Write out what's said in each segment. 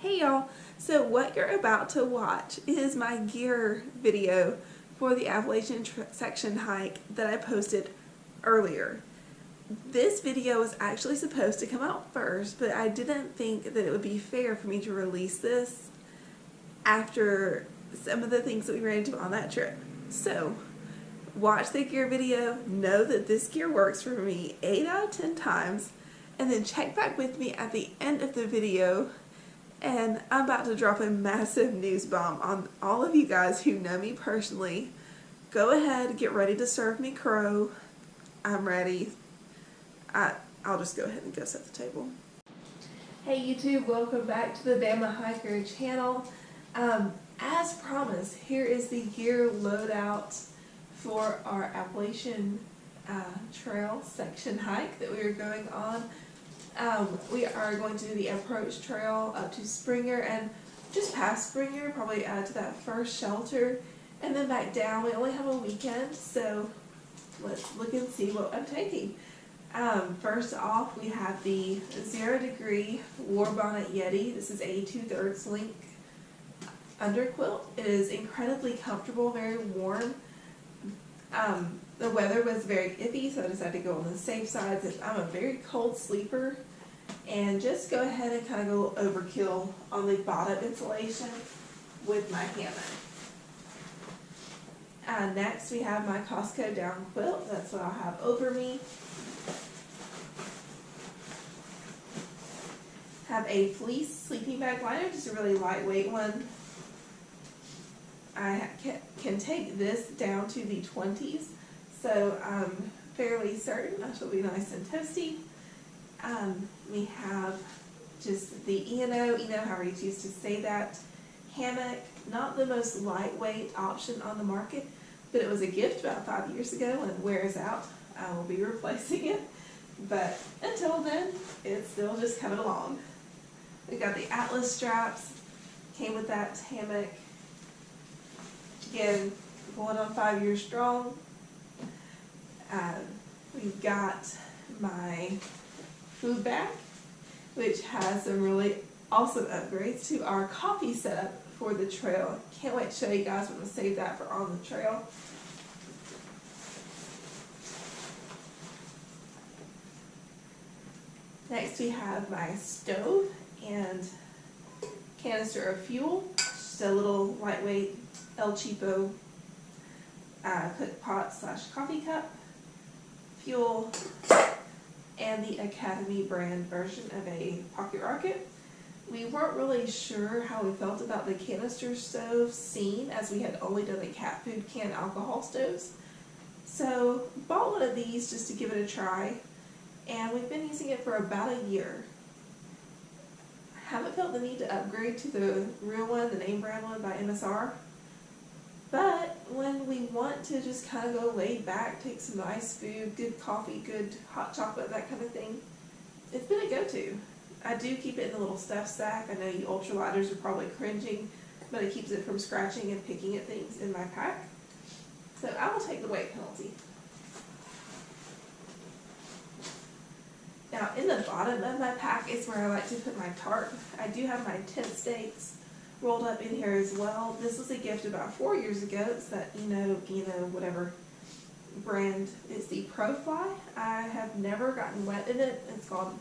Hey y'all, so what you're about to watch is my gear video for the Appalachian section hike that I posted earlier. This video was actually supposed to come out first, but I didn't think that it would be fair for me to release this after some of the things that we ran into on that trip. So, watch the gear video, know that this gear works for me 8 out of 10 times, and then check back with me at the end of the video. And I'm about to drop a massive news bomb on all of you guys who know me personally. Go ahead, get ready to serve me crow. I'm ready. I'll just go ahead and go set the table. Hey YouTube, welcome back to the Bama Hiker channel. As promised, here is the gear loadout for our Appalachian Trail section hike that we are going on. We are going to do the approach trail up to Springer and just past Springer, probably to that first shelter, and then back down. We only have a weekend, so let's look and see what I'm taking. First off, we have the 0 Degree War Bonnet Yeti. This is a 2/3 length underquilt. It is incredibly comfortable, very warm. The weather was very iffy, so I decided to go on the safe side since I'm a very cold sleeper, and just go ahead and kind of go overkill on the bottom insulation with my hammock. Next we have my Costco down quilt. That's what I'll have over me. Have a fleece sleeping bag liner, just a really lightweight one. I can take this down to the 20s, so I'm fairly certain that she'll be nice and toasty. We have just the E&O, however you choose to say that, hammock. Not the most lightweight option on the market, but it was a gift about 5 years ago. When it wears out, I will be replacing it. But until then, it's still just coming along. We got the Atlas straps, came with that hammock. Again, going on 5 years strong. We've got my food bag, which has some really awesome upgrades to our coffee setup for the trail. Can't wait to show you guys. I'm going to save that for on the trail. Next we have my stove and canister of fuel. Just a little lightweight El Cheapo cook pot / coffee cup, fuel, and the Academy brand version of a pocket rocket. We weren't really sure how we felt about the canister stove scene, as we had only done the cat food can alcohol stoves. So bought one of these just to give it a try, and we've been using it for about a year. Haven't felt the need to upgrade to the real one, the name brand one by MSR. But when we want to just kind of go laid back, take some nice food, good coffee, good hot chocolate, that kind of thing, it's been a go-to. I do keep it in the little stuff sack. I know you ultralighters are probably cringing, but it keeps it from scratching and picking at things in my pack. So I will take the weight penalty. Now in the bottom of my pack is where I like to put my tarp. I do have my tent stakes rolled up in here as well. This was a gift about 4 years ago. It's that whatever brand. It's the ProFly. I have never gotten wet in it. It's gone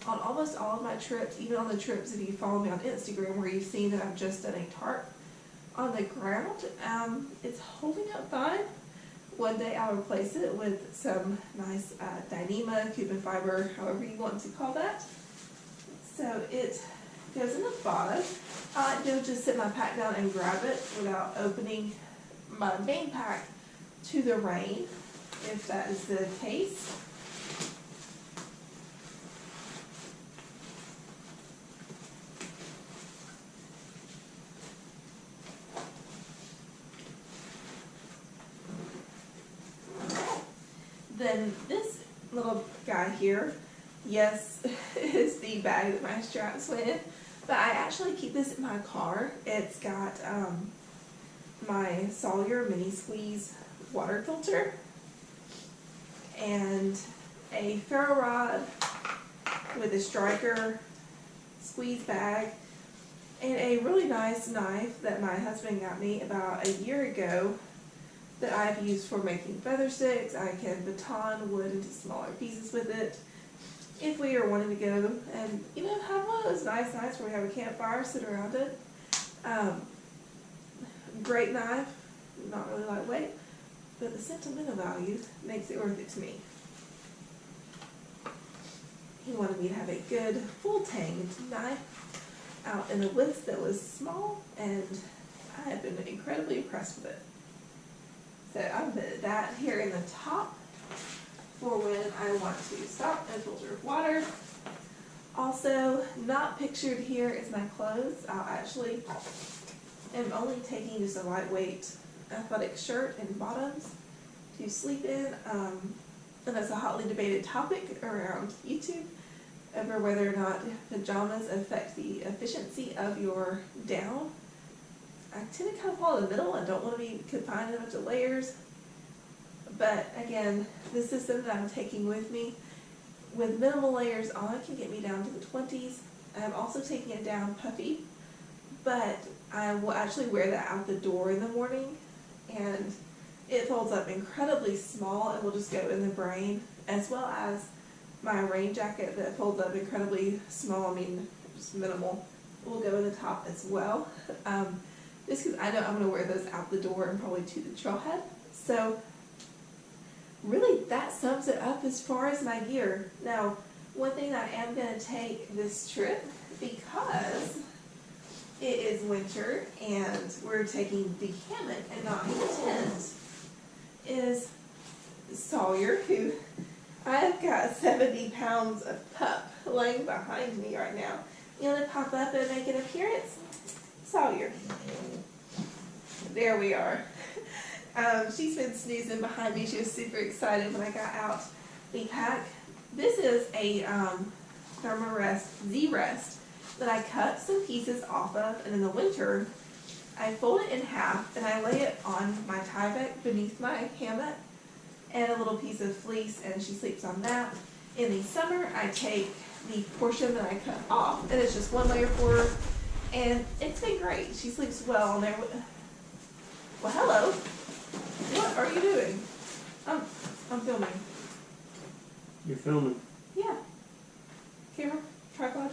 on almost all of my trips, even on the trips if you follow me on Instagram where you've seen that I've just done a tarp on the ground. It's holding up fine. One day I'll replace it with some nice Dyneema, Cuban fiber, however you want to call that. So it goes in the bottom. I like to just sit my pack down and grab it without opening my main pack to the rain, if that is the case. Then this little guy here, yes, is the bag that my straps went in, but I actually keep this in my car. It's got my Sawyer Mini Squeeze water filter and a ferro rod with a striker squeeze bag And a really nice knife that my husband got me about a year ago that I've used for making feather sticks. I can baton wood into smaller pieces with it if we are wanting to go and, you know, have one of those nice nights where we have a campfire, sit around it. Great knife, not really lightweight, but the sentimental value makes it worth it to me. He wanted me to have a good, full-tanged knife out in the woods that was small, and I have been incredibly impressed with it. So I put that here in the top for when I want to stop and filter water. Also, not pictured here is my clothes. I'll actually am only taking just a lightweight athletic shirt and bottoms to sleep in. And that's a hotly debated topic around YouTube over whether or not pajamas affect the efficiency of your down. I tend to kind of fall in the middle. I don't want to be confined in a bunch of layers. But again, this is something that I'm taking with me. With minimal layers on, can get me down to the 20s. I'm also taking it down puffy, but I will actually wear that out the door in the morning, and it folds up incredibly small and will just go in the brain, as well as my rain jacket that folds up incredibly small, I mean just minimal, will go in the top as well. Just because I know I'm going to wear those out the door and probably to the trailhead. So really that sums it up as far as my gear. Now, one thing I am going to take this trip, because it is winter and we're taking the hammock and not the tent, is Sawyer, who I've got 70 pounds of pup laying behind me right now. You want to pop up and make an appearance? Sawyer. There we are. She's been snoozing behind me. She was super excited when I got out the pack. This is a Thermarest Z-Rest that I cut some pieces off of, and in the winter I fold it in half and I lay it on my Tyvek beneath my hammock and a little piece of fleece, and she sleeps on that. In the summer I take the portion that I cut off and it's just one layer for her, and it's been great. She sleeps well on there. Well, hello. What are you doing? I'm filming. You're filming? Yeah. Camera, tripod.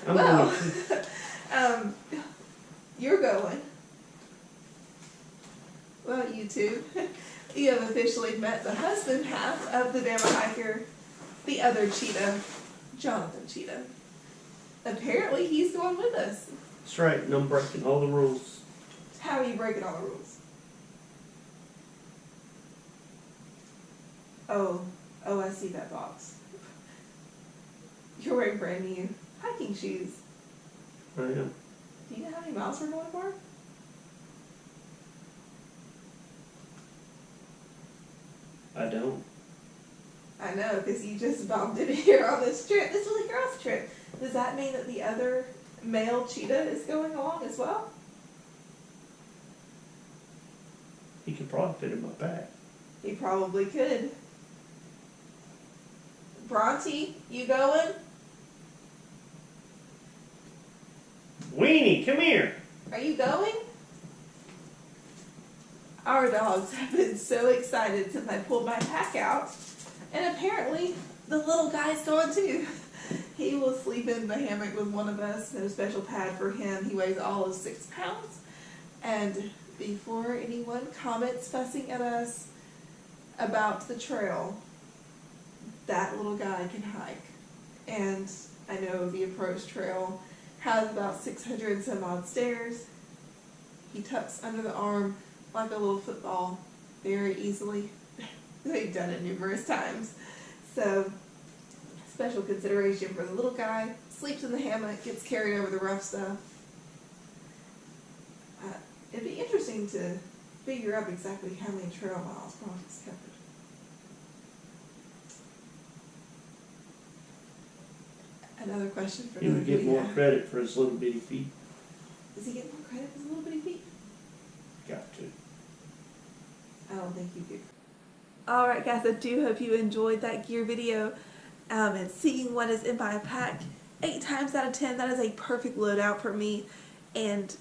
I'm Well, going. you're going. Well, you two, you have officially met the husband half of the Bama hiker, the other cheetah, Jonathan Cheetah. Apparently, he's going with us. That's right, and I'm breaking all the rules. How are you breaking all the rules? Oh, I see that box. You're wearing brand new hiking shoes. I am. Do you know how many miles we're going for? I don't. I know, because you just bumped it here on this trip. This was a girls' trip. Does that mean that the other male cheetah is going along as well? He could probably fit in my pack. He probably could. Bronte, you going? Weenie, come here. Are you going? Our dogs have been so excited since I pulled my pack out. And apparently, the little guy's going too. He will sleep in the hammock with one of us. No special pad for him. He weighs all of 6 pounds. And before anyone comments fussing at us about the trail, that little guy can hike. And I know the approach trail has about 600 and some odd stairs. He tucks under the arm like a little football very easily. They've done it numerous times. So, special consideration for the little guy. Sleeps in the hammock, gets carried over the rough stuff. It'd be interesting to figure out exactly how many trail miles Bronte's covered. Another question for He would get more credit for his little bitty feet. Does he get more credit for his little bitty feet? Got to. I don't think you do. Alright guys, I do hope you enjoyed that gear video and seeing what is in my pack. 8 times out of 10, that is a perfect loadout for me, and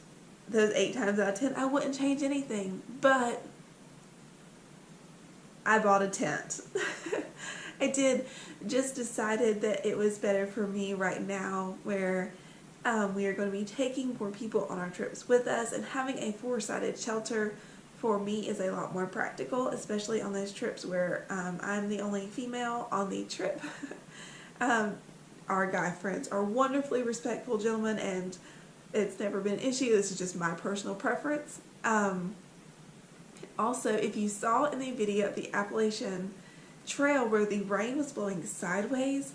those 8 times out of 10, I wouldn't change anything, but I bought a tent. I just decided that it was better for me right now, where we are going to be taking more people on our trips with us, and having a 4-sided shelter for me is a lot more practical, especially on those trips where I'm the only female on the trip. Our guy friends are wonderfully respectful gentlemen, and it's never been an issue. This is just my personal preference. Also, if you saw in the video of the Appalachian Trail where the rain was blowing sideways,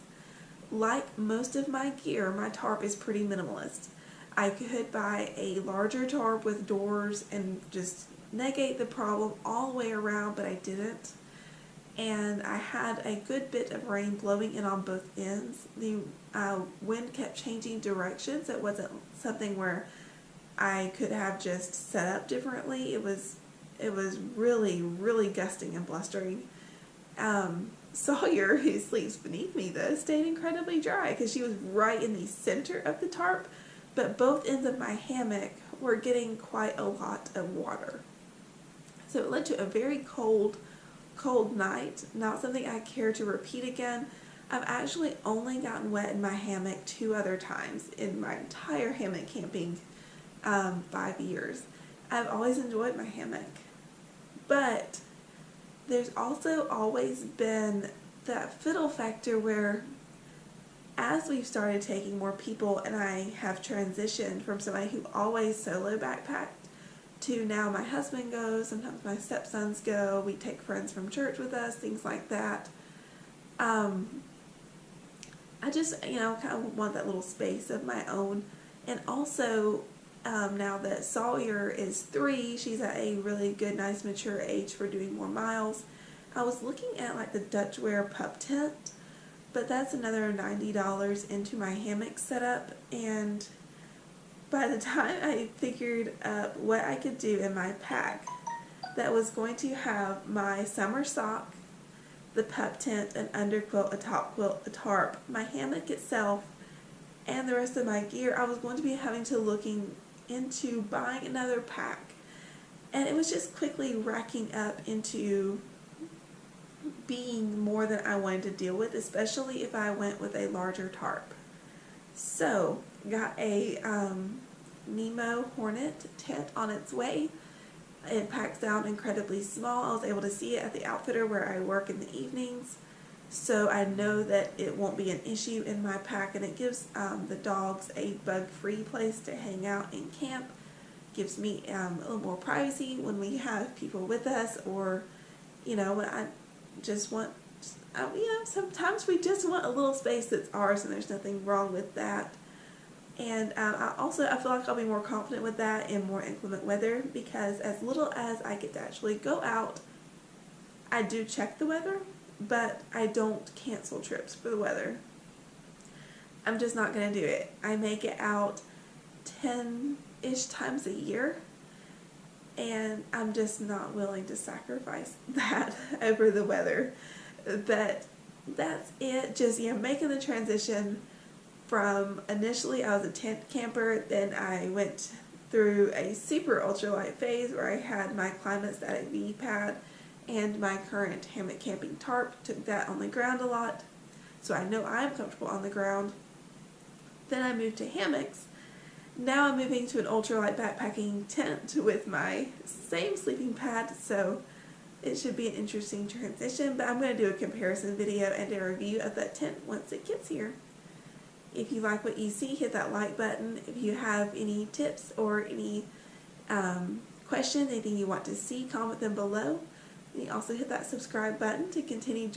like most of my gear, my tarp is pretty minimalist. I could buy a larger tarp with doors and just negate the problem all the way around, but I didn't. And I had a good bit of rain blowing in on both ends. The wind kept changing directions. It wasn't something where I could have just set up differently. It was really, really gusting and blustering. Sawyer, who sleeps beneath me though, stayed incredibly dry because she was right in the center of the tarp, but both ends of my hammock were getting quite a lot of water. So it led to a very cold night, not something I care to repeat again. I've actually only gotten wet in my hammock 2 other times in my entire hammock camping 5 years. I've always enjoyed my hammock, but there's also always been that fiddle factor where as we've started taking more people and I have transitioned from somebody who always solo backpacked to now my husband goes, sometimes my stepsons go, we take friends from church with us, things like that. I just, kind of want that little space of my own. And also, now that Sawyer is 3, she's at a really good, nice, mature age for doing more miles. I was looking at like the Dutchware pup tent, but that's another $90 into my hammock setup, and by the time I figured up what I could do in my pack that was going to have my summer sock, the pup tent, an underquilt, a top quilt, a tarp, my hammock itself, and the rest of my gear, I was going to be having to looking into buying another pack. And it was just quickly racking up into being more than I wanted to deal with, especially if I went with a larger tarp. So, got a Nemo Hornet tent on its way. It packs down incredibly small. I was able to see it at the outfitter where I work in the evenings, so I know that it won't be an issue in my pack, and it gives the dogs a bug-free place to hang out and camp. Gives me a little more privacy when we have people with us, or when I just want, sometimes we just want a little space that's ours, and there's nothing wrong with that. And I feel like I'll be more confident with that in more inclement weather, because as little as I get to actually go out, I do check the weather, but I don't cancel trips for the weather. I'm just not going to do it. I make it out 10-ish times a year, and I'm just not willing to sacrifice that over the weather. But that's it. Just making the transition from initially I was a tent camper, then I went through a super ultralight phase where I had my Climate Static V pad and my current hammock camping tarp. Took that on the ground a lot, so I know I'm comfortable on the ground. Then I moved to hammocks. Now I'm moving to an ultralight backpacking tent with my same sleeping pad, so it should be an interesting transition, but I'm going to do a comparison video and a review of that tent once it gets here. If you like what you see, hit that like button. If you have any tips or any questions, anything you want to see, comment them below. And you also hit that subscribe button to continue